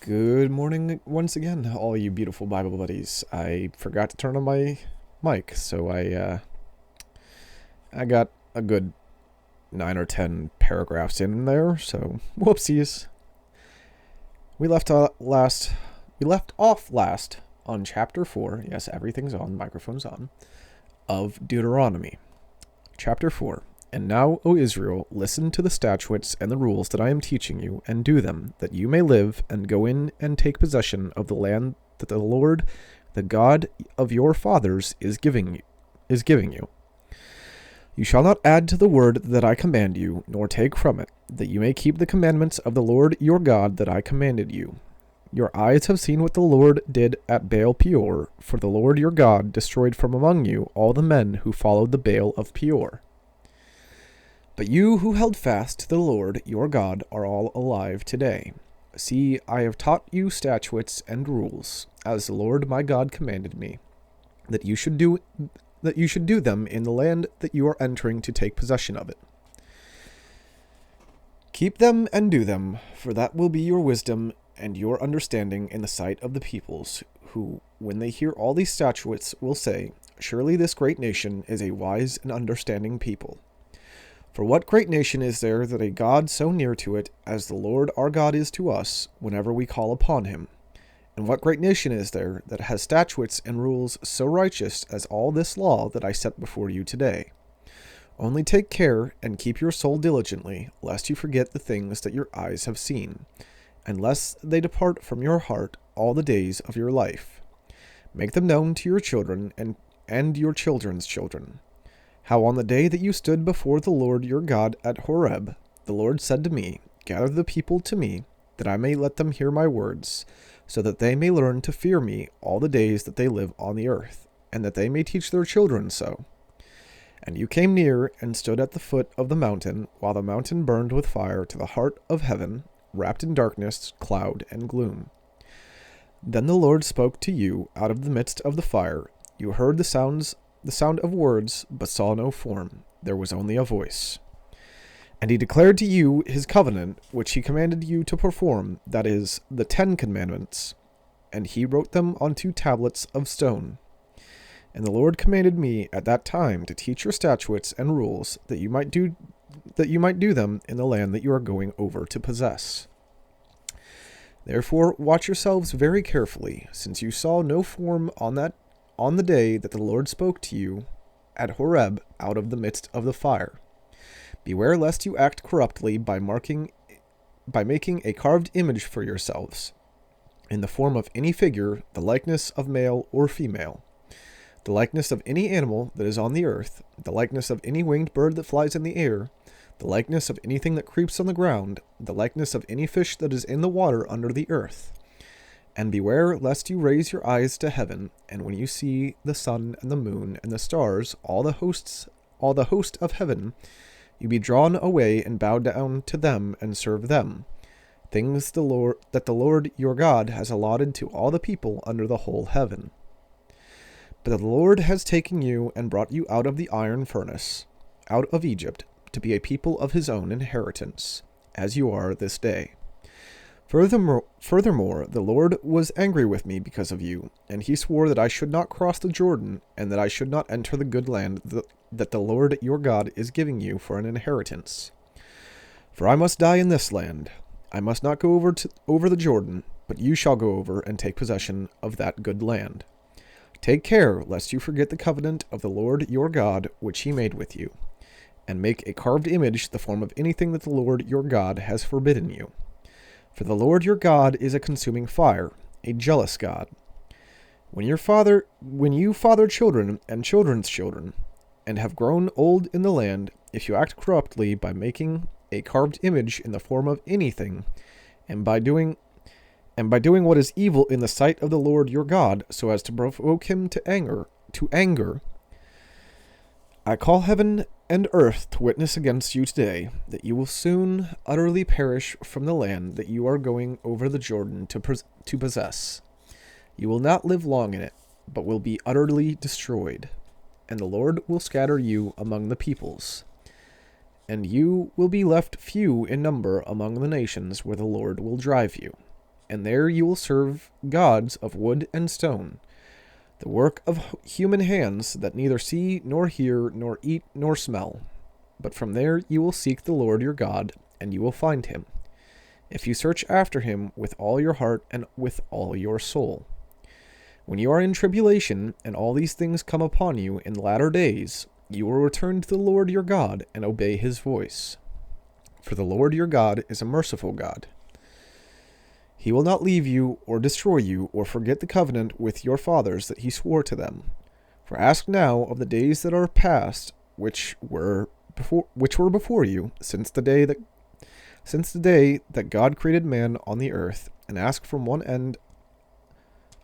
Good morning once again, all you beautiful Bible buddies. I forgot to turn on my mic, so I got a good 9 or 10 paragraphs in there. So whoopsies. We left off last on chapter 4. Yes, everything's on, microphone's on, of Deuteronomy, chapter 4. And now, O Israel, listen to the statutes and the rules that I am teaching you, and do them, that you may live, and go in and take possession of the land that the Lord, the God of your fathers, is giving you. You shall not add to the word that I command you, nor take from it, that you may keep the commandments of the Lord your God that I commanded you. Your eyes have seen what the Lord did at Baal Peor, for the Lord your God destroyed from among you all the men who followed the Baal of Peor. But you who held fast to the Lord your God are all alive today. See, I have taught you statutes and rules, as the Lord my God commanded me, that you should do them in the land that you are entering to take possession of it. Keep them and do them, for that will be your wisdom and your understanding in the sight of the peoples, who, when they hear all these statutes, will say, Surely this great nation is a wise and understanding people. For what great nation is there that a God so near to it as the Lord our God is to us whenever we call upon him? And what great nation is there that has statutes and rules so righteous as all this law that I set before you today? Only take care and keep your soul diligently, lest you forget the things that your eyes have seen, and lest they depart from your heart all the days of your life. Make them known to your children and your children's children. How on the day that you stood before the Lord your God at Horeb, the Lord said to me, Gather the people to me, that I may let them hear my words, so that they may learn to fear me all the days that they live on the earth, and that they may teach their children so. And you came near and stood at the foot of the mountain, while the mountain burned with fire to the heart of heaven, wrapped in darkness, cloud, and gloom. Then the Lord spoke to you out of the midst of the fire. You heard the sound of words, but saw no form. There was only a voice. And he declared to you his covenant, which he commanded you to perform, that is, the 10 Commandments. And he wrote them on 2 tablets of stone. And the Lord commanded me at that time to teach your statutes and rules, that you might do them in the land that you are going over to possess. Therefore watch yourselves very carefully, since you saw no form on the day that the Lord spoke to you at Horeb out of the midst of the fire. Beware lest you act corruptly by making a carved image for yourselves, in the form of any figure, the likeness of male or female, the likeness of any animal that is on the earth, the likeness of any winged bird that flies in the air, the likeness of anything that creeps on the ground, the likeness of any fish that is in the water under the earth. And beware lest you raise your eyes to heaven, and when you see the sun and the moon and the stars, all the host of heaven, you be drawn away and bow down to them and serve them, things that the Lord your God has allotted to all the people under the whole heaven. But the Lord has taken you and brought you out of the iron furnace, out of Egypt, to be a people of his own inheritance, as you are this day. Furthermore, the Lord was angry with me because of you, and he swore that I should not cross the Jordan, and that I should not enter the good land that the Lord your God is giving you for an inheritance. For I must die in this land. I must not go over the Jordan, but you shall go over and take possession of that good land. Take care lest you forget the covenant of the Lord your God which he made with you, and make a carved image the form of anything that the Lord your God has forbidden you. For the Lord your God is a consuming fire, a jealous God. When you father children and children's children, and have grown old in the land, if you act corruptly by making a carved image in the form of anything, and by doing what is evil in the sight of the Lord your God, so as to provoke him to anger, I call heaven and earth to witness against you today, that you will soon utterly perish from the land that you are going over the Jordan to possess. You will not live long in it, but will be utterly destroyed. And the Lord will scatter you among the peoples, and you will be left few in number among the nations where the Lord will drive you. and there you will serve gods of wood and stone, the work of human hands that neither see nor hear nor eat nor smell. But from there you will seek the Lord your God, and you will find him, if you search after him with all your heart and with all your soul. When you are in tribulation, and all these things come upon you in the latter days, you will return to the Lord your God and obey his voice. For the Lord your God is a merciful God. He will not leave you or destroy you or forget the covenant with your fathers that he swore to them. For ask now of the days that are past, which were before you, since the day that God created man on the earth, and ask from one end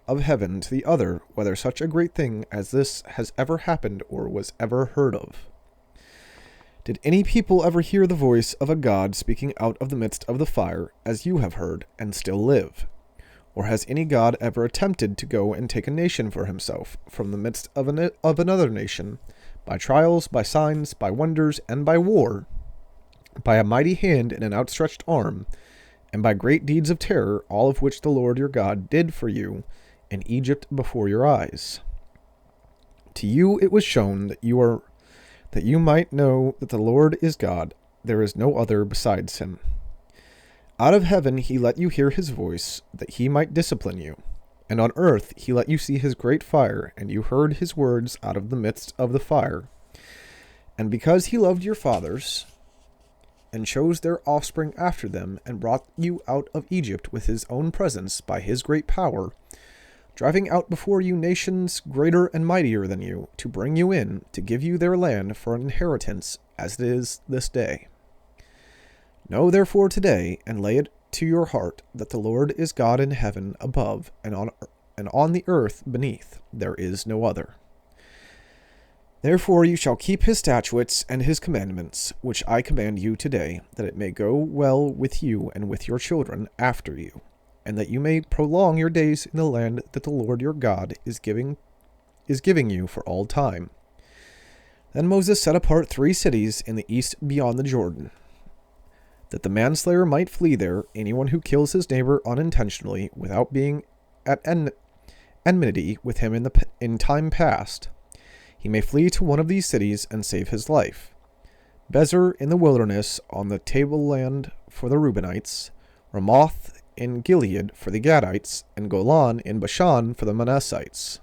of heaven to the other whether such a great thing as this has ever happened or was ever heard of. Did any people ever hear the voice of a God speaking out of the midst of the fire, as you have heard, and still live? Or has any God ever attempted to go and take a nation for himself from the midst of another nation, by trials, by signs, by wonders, and by war, by a mighty hand and an outstretched arm, and by great deeds of terror, all of which the Lord your God did for you in Egypt before your eyes? To you it was shown that you might know that the Lord is God, there is no other besides him. Out of heaven he let you hear his voice, that he might discipline you. And on earth he let you see his great fire, and you heard his words out of the midst of the fire. And because he loved your fathers, and chose their offspring after them, and brought you out of Egypt with his own presence by his great power, driving out before you nations greater and mightier than you, to bring you in, to give you their land for an inheritance, as it is this day. Know therefore today, and lay it to your heart, that the Lord is God in heaven above, and on the earth beneath. There is no other. Therefore you shall keep his statutes and his commandments, which I command you today, that it may go well with you and with your children after you, and that you may prolong your days in the land that the Lord your God is giving you for all time. Then Moses set apart 3 cities in the east beyond the Jordan, that the manslayer might flee there, anyone who kills his neighbor unintentionally, without being at enmity with him in time past. He may flee to one of these cities and save his life. Bezer in the wilderness on the tableland for the Reubenites, Ramoth in Gilead for the Gadites, and Golan in Bashan for the Manassites.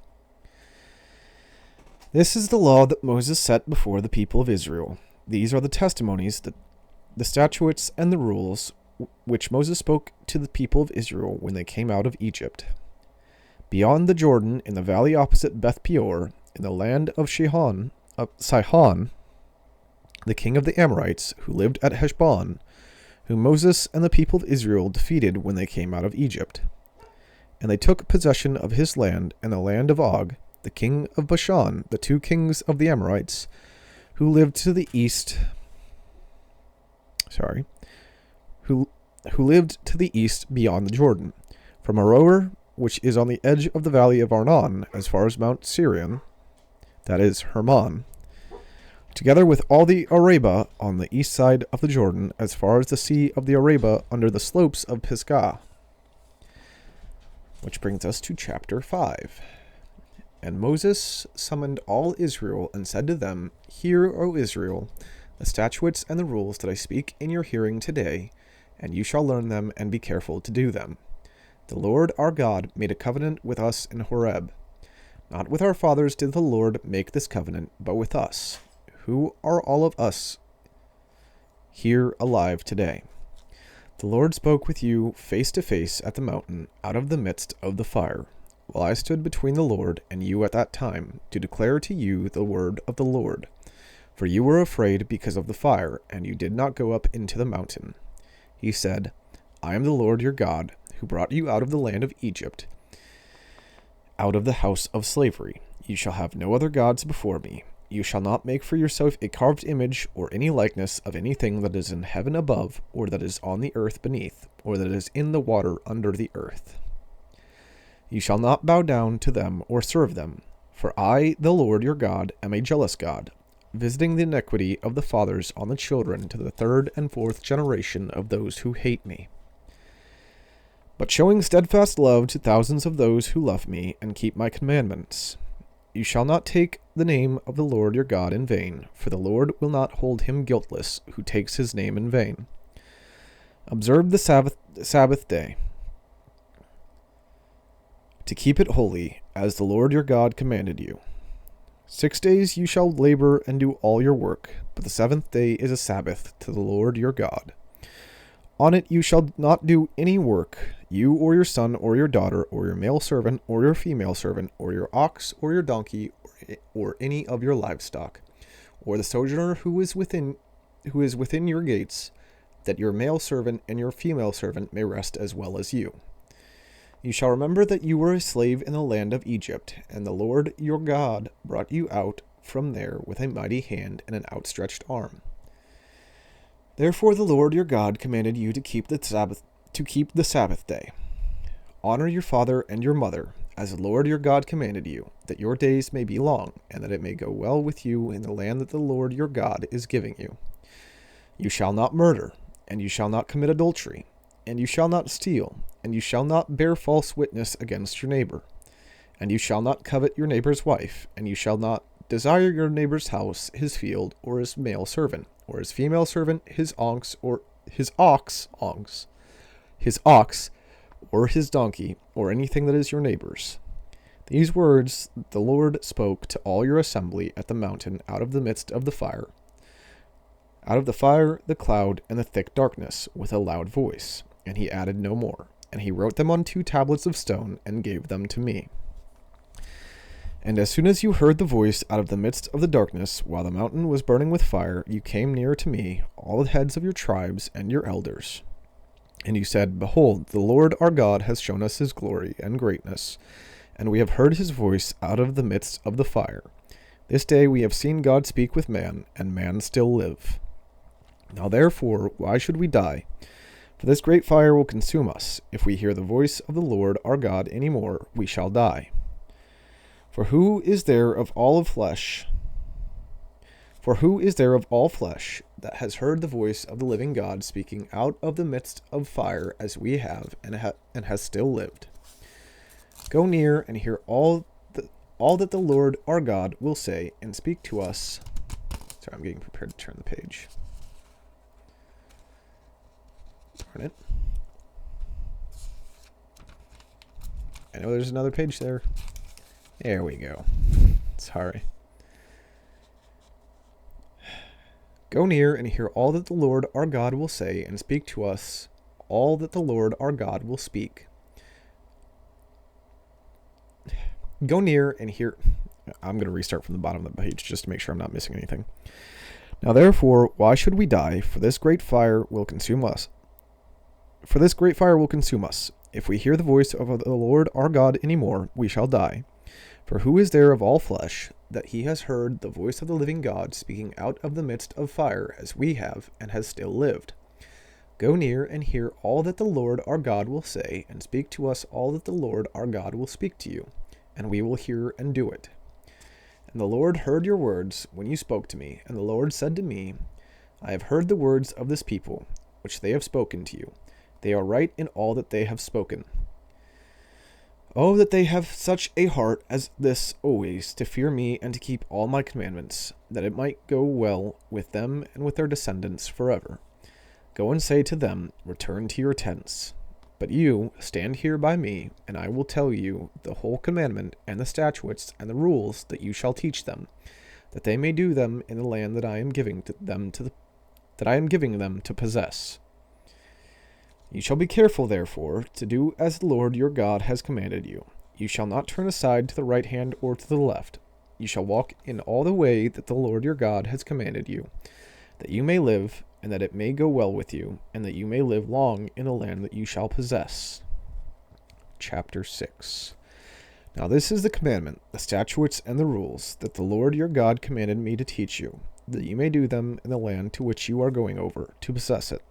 This is the law that Moses set before the people of Israel. These are the testimonies, the statutes, and the rules which Moses spoke to the people of Israel when they came out of Egypt. Beyond the Jordan, in the valley opposite Beth Peor, in the land of Sihon, the king of the Amorites, who lived at Heshbon, whom Moses and the people of Israel defeated when they came out of Egypt. And they took possession of his land and the land of Og, the king of Bashan, the 2 kings of the Amorites, who lived to the east. Who lived to the east beyond the Jordan, from Aroer, which is on the edge of the valley of Arnon, as far as Mount Sirion, that is Hermon, together with all the Arabah on the east side of the Jordan, as far as the sea of the Arabah under the slopes of Pisgah. Which brings us to chapter 5. And Moses summoned all Israel and said to them, Hear, O Israel, the statutes and the rules that I speak in your hearing today, and you shall learn them and be careful to do them. The Lord our God made a covenant with us in Horeb. Not with our fathers did the Lord make this covenant, but with us, who are all of us here alive today. The Lord spoke with you face to face at the mountain, out of the midst of the fire, while I stood between the Lord and you at that time, to declare to you the word of the Lord. For you were afraid because of the fire, and you did not go up into the mountain. He said, I am the Lord your God, who brought you out of the land of Egypt, out of the house of slavery. You shall have no other gods before me. You shall not make for yourself a carved image or any likeness of anything that is in heaven above, or that is on the earth beneath, or that is in the water under the earth. You shall not bow down to them or serve them, for I, the Lord your God, am a jealous God, visiting the iniquity of the fathers on the children to the 3rd and 4th generation of those who hate me, but showing steadfast love to thousands of those who love me and keep my commandments. You shall not take the name of the Lord your God in vain, for the Lord will not hold him guiltless who takes his name in vain. Observe the Sabbath day, to keep it holy, as the Lord your God commanded you. 6 days you shall labor and do all your work, but the seventh day is a Sabbath to the Lord your God. On it you shall not do any work, you or your son or your daughter or your male servant or your female servant or your ox or your donkey or any of your livestock, or the sojourner who is within your gates, that your male servant and your female servant may rest as well as you. You shall remember that you were a slave in the land of Egypt, and the Lord your God brought you out from there with a mighty hand and an outstretched arm. Therefore the Lord your God commanded you to keep the Sabbath day. Honor your father and your mother, as the Lord your God commanded you, that your days may be long, and that it may go well with you in the land that the Lord your God is giving you. You shall not murder, and you shall not commit adultery, and you shall not steal, and you shall not bear false witness against your neighbor, and you shall not covet your neighbor's wife, and you shall not desire your neighbor's house, his field, or his male servant, or his female servant, his ox, or his donkey, or anything that is your neighbor's. These words the Lord spoke to all your assembly at the mountain out of the midst of the fire, the cloud, and the thick darkness, with a loud voice. And he added no more. And he wrote them on 2 tablets of stone, and gave them to me. And as soon as you heard the voice out of the midst of the darkness, while the mountain was burning with fire, you came near to me, all the heads of your tribes and your elders. And you said, Behold, the Lord our God has shown us his glory and greatness, and we have heard his voice out of the midst of the fire. This day we have seen God speak with man, and man still live. Now therefore, why should we die? For this great fire will consume us. If we hear the voice of the Lord our God any more, we shall die. For who is there of all flesh that has heard the voice of the living God speaking out of the midst of fire as we have, and has still lived? Go near and hear all that the Lord our God will say, and speak to us. Sorry, I'm getting prepared to turn the page. Darn it. I know there's another page there. There we go. Sorry. Go near and hear all that the Lord our God will say, and speak to us all that the Lord our God will speak. Go near and hear... I'm going to restart from the bottom of the page just to make sure I'm not missing anything. Now therefore, why should we die? For this great fire will consume us. If we hear the voice of the Lord our God any more, we shall die. For who is there of all flesh that he has heard the voice of the living God speaking out of the midst of fire as we have, and has still lived? Go near and hear all that the Lord our God will say, and speak to us all that the Lord our God will speak to you, and we will hear and do it. And the Lord heard your words when you spoke to me, and the Lord said to me, I have heard the words of this people, which they have spoken to you. They are right in all that they have spoken. Oh, that they have such a heart as this always, to fear me and to keep all my commandments, that it might go well with them and with their descendants forever. Go and say to them, Return to your tents. But you, stand here by me, and I will tell you the whole commandment and the statutes and the rules that you shall teach them, that they may do them in the land that I am giving them to possess. You shall be careful, therefore, to do as the Lord your God has commanded you. You shall not turn aside to the right hand or to the left. You shall walk in all the way that the Lord your God has commanded you, that you may live, and that it may go well with you, and that you may live long in the land that you shall possess. Chapter 6. Now this is the commandment, the statutes, and the rules that the Lord your God commanded me to teach you, that you may do them in the land to which you are going over, to possess it,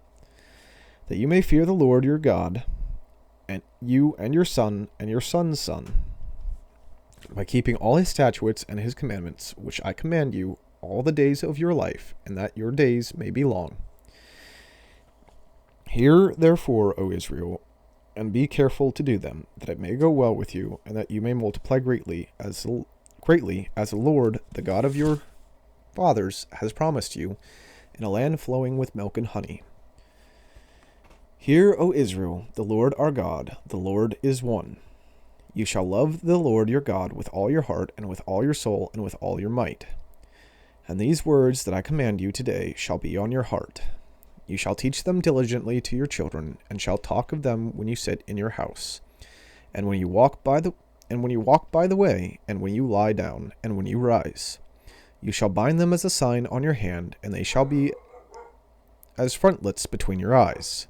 that you may fear the Lord your God, and you and your son and your son's son, by keeping all his statutes and his commandments, which I command you all the days of your life, and that your days may be long. Hear, therefore, O Israel, and be careful to do them, that it may go well with you, and that you may multiply greatly as the Lord, the God of your fathers, has promised you, in a land flowing with milk and honey. Hear, O Israel, the Lord our God, the Lord is one. You shall love the Lord your God with all your heart, and with all your soul, and with all your might. And these words that I command you today shall be on your heart. You shall teach them diligently to your children, and shall talk of them when you sit in your house, and when you walk by the way, and when you lie down, and when you rise. You shall bind them as a sign on your hand, and they shall be as frontlets between your eyes.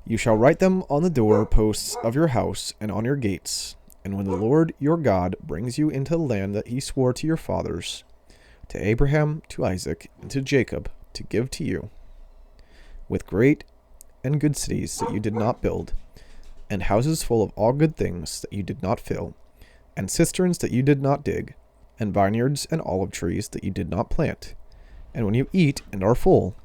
You shall write them on the door posts of your house and on your gates. And when the Lord your God brings you into the land that he swore to your fathers, to Abraham, to Isaac, and to Jacob, to give to you, with great and good cities that you did not build, and houses full of all good things that you did not fill, and cisterns that you did not dig, and vineyards and olive trees that you did not plant, and when you eat and are full,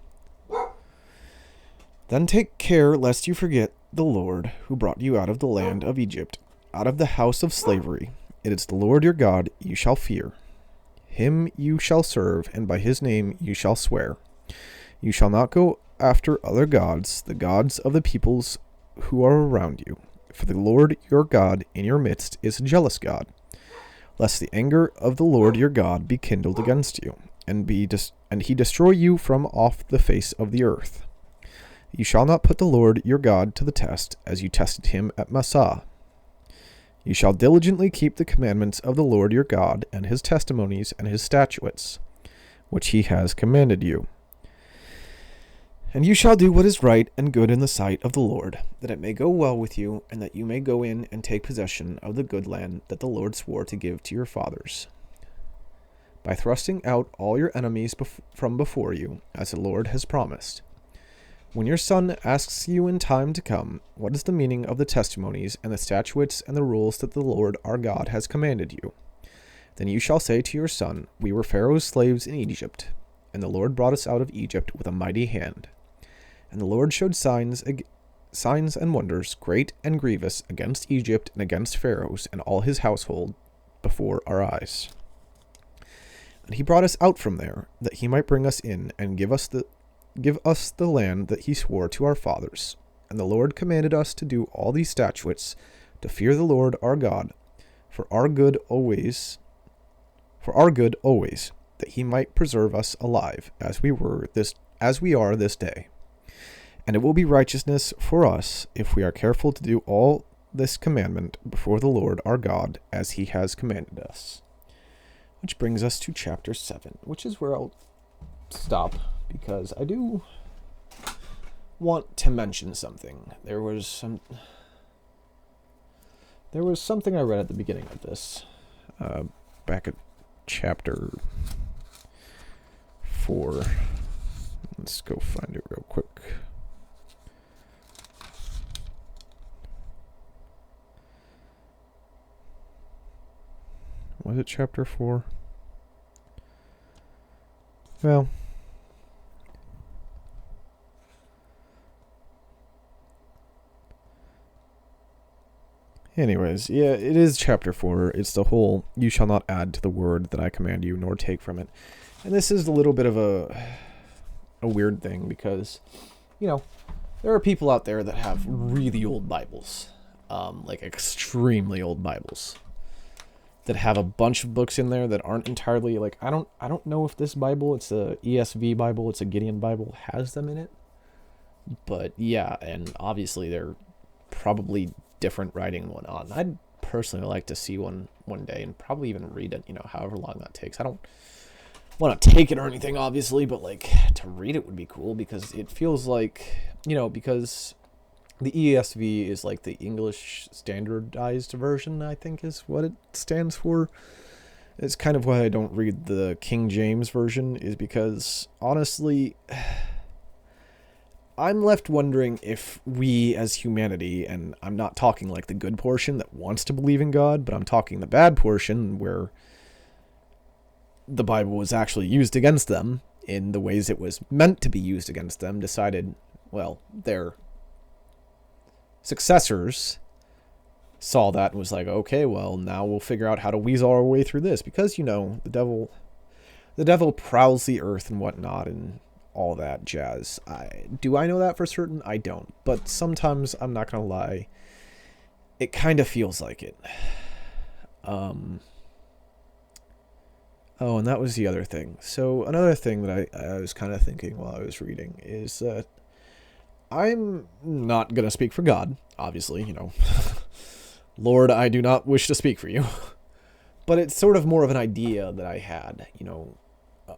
then take care lest you forget the Lord who brought you out of the land of Egypt, out of the house of slavery. It is the Lord your God you shall fear. Him you shall serve, and by his name you shall swear. You shall not go after other gods, the gods of the peoples who are around you. For the Lord your God in your midst is a jealous God, lest the anger of the Lord your God be kindled against you, and he destroy you from off the face of the earth. You shall not put the Lord your God to the test, as you tested him at Massah. You shall diligently keep the commandments of the Lord your God, and his testimonies and his statutes, which he has commanded you. And you shall do what is right and good in the sight of the Lord, that it may go well with you, and that you may go in and take possession of the good land that the Lord swore to give to your fathers, by thrusting out all your enemies from before you, as the Lord has promised. When your son asks you in time to come, what is the meaning of the testimonies and the statutes and the rules that the Lord our God has commanded you, then you shall say to your son, we were Pharaoh's slaves in Egypt, and the Lord brought us out of Egypt with a mighty hand. And the Lord showed signs and wonders, great and grievous, against Egypt and against Pharaoh and all his household before our eyes. And he brought us out from there, that he might bring us in and give us the land that he swore to our fathers. And the Lord commanded us to do all these statutes, to fear the Lord our God, for our good always, that he might preserve us alive, as we are this day. And it will be righteousness for us if we are careful to do all this commandment before the Lord our God, as he has commanded us. Which brings us to chapter 7, which is where I'll stop, because I do want to mention something. There was something I read at the beginning of this, back at chapter 4. Let's go find it real quick. Was it chapter 4? Well, anyways, yeah, it is chapter 4. It's the whole, you shall not add to the word that I command you, nor take from it. And this is a little bit of a weird thing, because, there are people out there that have really old Bibles, like extremely old Bibles, that have a bunch of books in there that aren't entirely, like, I don't know if this Bible, it's a ESV Bible, it's a Gideon Bible, has them in it. But yeah, and obviously they're probably different writing and whatnot. I'd personally like to see one day and probably even read it, however long that takes. I don't want to take it or anything, obviously, but like to read it would be cool, because it feels like, because the ESV is like the English Standardized Version, I think is what it stands for. It's kind of why I don't read the King James Version, is because, honestly, I'm left wondering if we as humanity, and I'm not talking like the good portion that wants to believe in God, but I'm talking the bad portion where the Bible was actually used against them in the ways it was meant to be used against them, decided, well, they're successors saw that and was like, okay, well, now we'll figure out how to weasel our way through this, because, the devil prowls the earth and whatnot and all that jazz. Do I know that for certain? I don't. But sometimes, I'm not going to lie, it kind of feels like it. Oh, and that was the other thing. So another thing that I was kind of thinking while I was reading is that I'm not going to speak for God, obviously, Lord, I do not wish to speak for you. But it's sort of more of an idea that I had,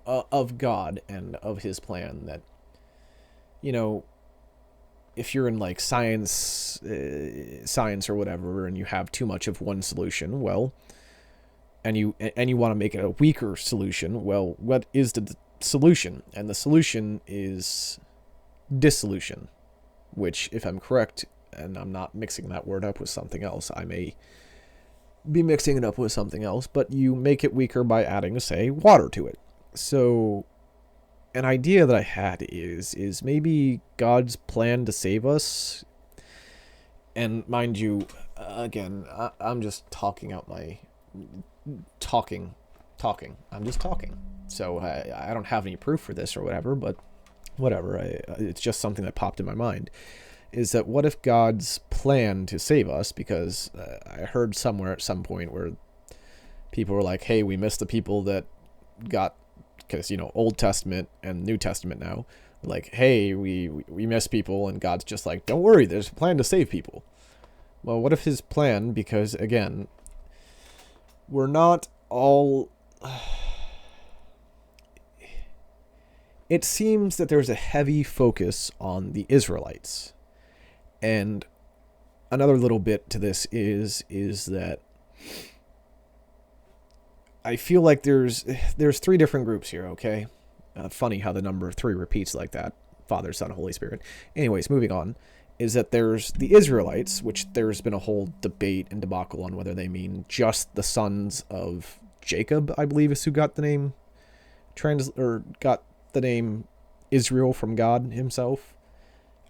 of God and of his plan that, if you're in like science or whatever, and you have too much of one solution, well, and you want to make it a weaker solution, well, what is the solution? And the solution is dissolution, which, if I'm correct, and I'm not mixing that word up with something else, I may be mixing it up with something else, but you make it weaker by adding, say, water to it. So an idea that I had is maybe God's plan to save us. And mind you, again, I'm just talking out my talking. I'm just talking. So I don't have any proof for this or whatever, but whatever. It's just something that popped in my mind. Is that what if God's plan to save us, because I heard somewhere at some point where people were like, hey, we missed the people that got, because, Old Testament and New Testament now, like, hey, we miss people, and God's just like, don't worry, there's a plan to save people. Well, what if his plan, because, again, we're not all... It seems that there's a heavy focus on the Israelites. And another little bit to this is that I feel like there's three different groups here, okay? Funny how the number 3 repeats like that. Father, Son, Holy Spirit. Anyways, moving on, is that there's the Israelites, which there's been a whole debate and debacle on whether they mean just the sons of Jacob, I believe is who got the name got the name Israel from God himself.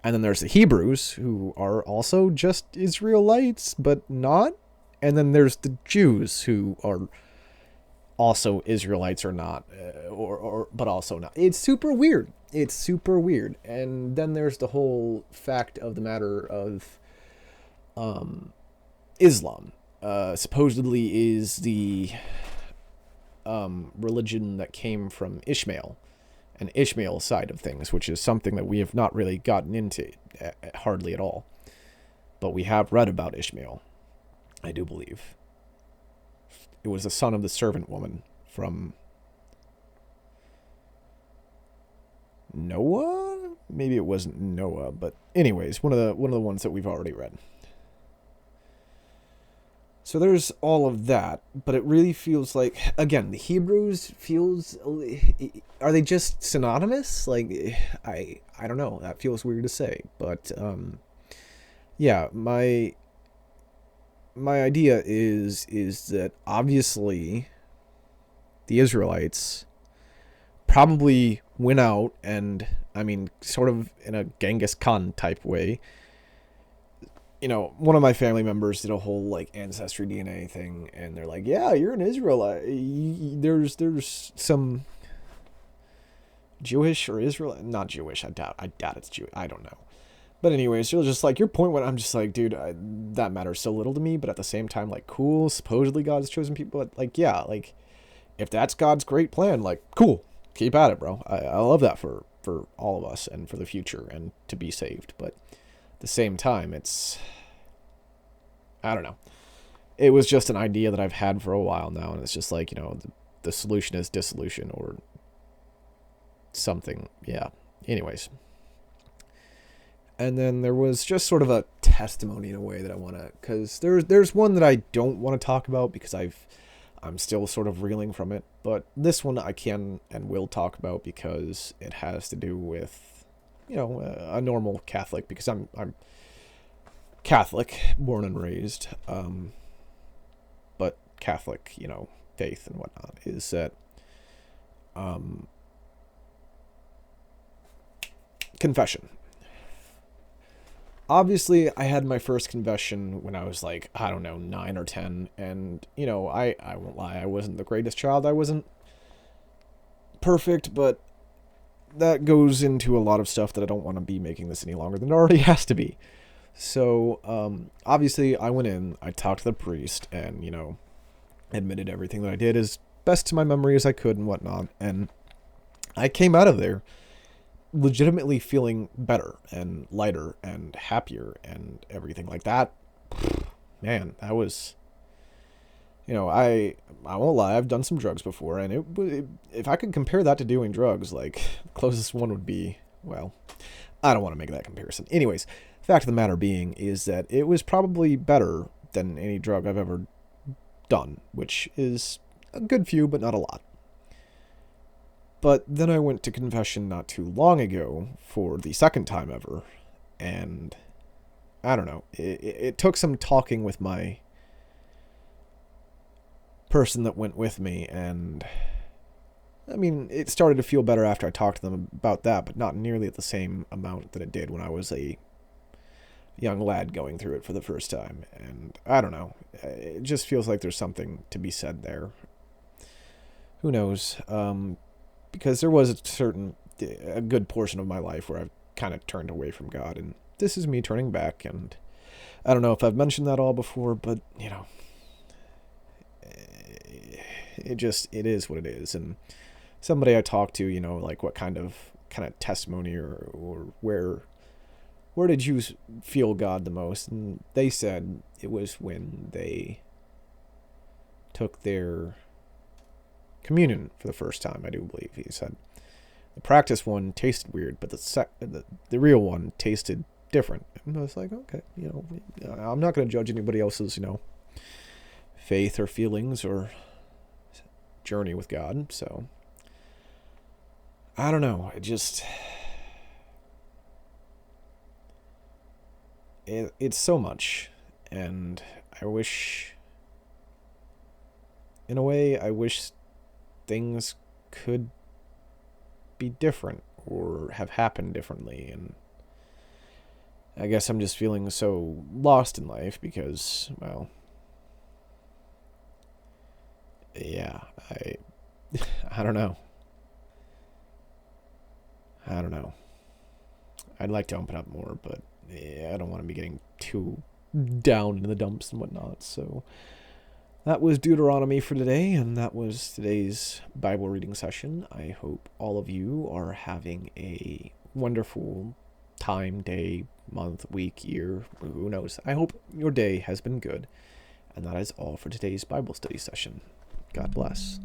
And then there's the Hebrews, who are also just Israelites, but not. And then there's the Jews, who are also Israelites or not, but also not. It's super weird. And then there's the whole fact of the matter of Islam. Supposedly is the religion that came from Ishmael. An Ishmael side of things, which is something that we have not really gotten into hardly at all. But we have read about Ishmael, I do believe. It was the son of the servant woman from Noah? Maybe it wasn't Noah, but anyways, one of the ones that we've already read. So there's all of that, but it really feels like, again, the Hebrews are they just synonymous? Like, I don't know. That feels weird to say, but yeah, my idea is that obviously the Israelites probably went out and, I mean, sort of in a Genghis Khan type way. One of my family members did a whole like ancestry DNA thing, and they're like, yeah, you're an Israelite. There's some Jewish or Israel, not Jewish. I doubt it's Jewish. I don't know. But anyways, you're just like, your point when I'm just like, dude, that matters so little to me. But at the same time, like, cool. Supposedly God's chosen people. But like, yeah, like if that's God's great plan, like, cool. Keep at it, bro. I love that for all of us and for the future and to be saved. But at the same time, I don't know. It was just an idea that I've had for a while now, and it's just like, the solution is dissolution or something. Yeah. Anyways. And then there was just sort of a testimony in a way that I want to, because there's one that I don't want to talk about because I'm still sort of reeling from it, but this one I can and will talk about because it has to do with, a normal Catholic, because I'm Catholic, born and raised, but Catholic, faith and whatnot, is that confession. Obviously, I had my first confession when I was like, I don't know, 9 or 10. And, I won't lie, I wasn't the greatest child. I wasn't perfect, but that goes into a lot of stuff that I don't want to be making this any longer than it already has to be. So, obviously, I went in, I talked to the priest, and, admitted everything that I did as best to my memory as I could and whatnot. And I came out of there legitimately feeling better and lighter and happier and everything like that. Man, that was, I won't lie, I've done some drugs before, and if I could compare that to doing drugs, like, closest one would be, well, I don't want to make that comparison. Anyways, fact of the matter being is that it was probably better than any drug I've ever done, which is a good few, but not a lot. But then I went to confession not too long ago for the second time ever, and I don't know, it took some talking with my person that went with me, and I mean, it started to feel better after I talked to them about that, but not nearly at the same amount that it did when I was a young lad going through it for the first time. And I don't know, it just feels like there's something to be said there. Who knows? Because there was a good portion of my life where I've kind of turned away from God, and this is me turning back. And I don't know if I've mentioned that all before, but it is what it is. And somebody I talked to, like what kind of testimony or where did you feel God the most? And they said it was when they took their communion for the first time. I do believe he said the practice one tasted weird, but the real one tasted different. And I was like, okay, I'm not going to judge anybody else's faith or feelings or journey with God. So I don't know. It's so much, and I wish things could be different or have happened differently. And I guess I'm just feeling so lost in life because, well, yeah, I don't know. I'd like to open up more, but yeah, I don't want to be getting too down in the dumps and whatnot. So that was Deuteronomy for today, and that was today's Bible reading session. I hope all of you are having a wonderful time, day, month, week, year, who knows. I hope your day has been good. And that is all for today's Bible study session. God bless.